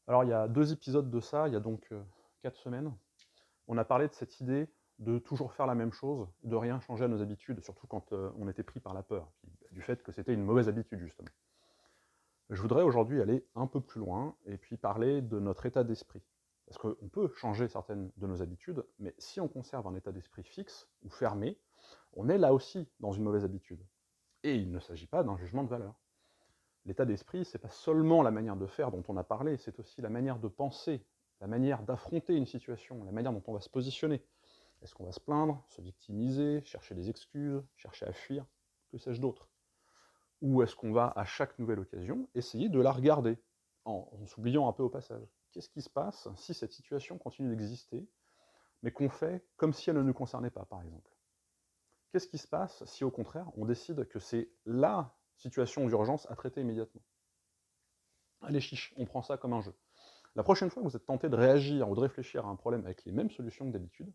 Alors il y a 2 épisodes de ça, il y a donc, 4 semaines, on a parlé de cette idée de toujours faire la même chose, de rien changer à nos habitudes, surtout quand, on était pris par la peur, puis, du fait que c'était une mauvaise habitude justement. Je voudrais aujourd'hui aller un peu plus loin et puis parler de notre état d'esprit. Parce qu'on peut changer certaines de nos habitudes, mais si on conserve un état d'esprit fixe ou fermé, on est là aussi dans une mauvaise habitude. Et il ne s'agit pas d'un jugement de valeur. L'état d'esprit, c'est pas seulement la manière de faire dont on a parlé, c'est aussi la manière de penser, la manière d'affronter une situation, la manière dont on va se positionner. Est-ce qu'on va se plaindre, se victimiser, chercher des excuses, chercher à fuir, que sais-je d'autre? Ou est-ce qu'on va, à chaque nouvelle occasion, essayer de la regarder, en s'oubliant un peu au passage? Qu'est-ce qui se passe si cette situation continue d'exister, mais qu'on fait comme si elle ne nous concernait pas, par exemple? Qu'est-ce qui se passe si, au contraire, on décide que c'est LA situation d'urgence à traiter immédiatement? Allez chiche, on prend ça comme un jeu. La prochaine fois que vous êtes tenté de réagir ou de réfléchir à un problème avec les mêmes solutions que d'habitude,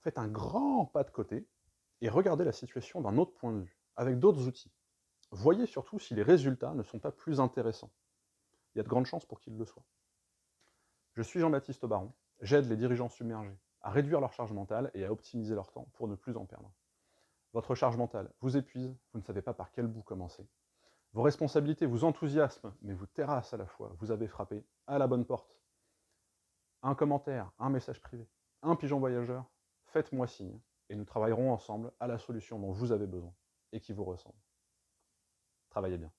faites un grand pas de côté et regardez la situation d'un autre point de vue, avec d'autres outils. Voyez surtout si les résultats ne sont pas plus intéressants. Il y a de grandes chances pour qu'ils le soient. Je suis Jean-Baptiste Baron, j'aide les dirigeants submergés à réduire leur charge mentale et à optimiser leur temps pour ne plus en perdre. Votre charge mentale vous épuise, vous ne savez pas par quel bout commencer. Vos responsabilités vous enthousiasment, mais vous terrassent à la fois. Vous avez frappé à la bonne porte. Un commentaire, un message privé, un pigeon voyageur, faites-moi signe, et nous travaillerons ensemble à la solution dont vous avez besoin et qui vous ressemble. Travaillez bien.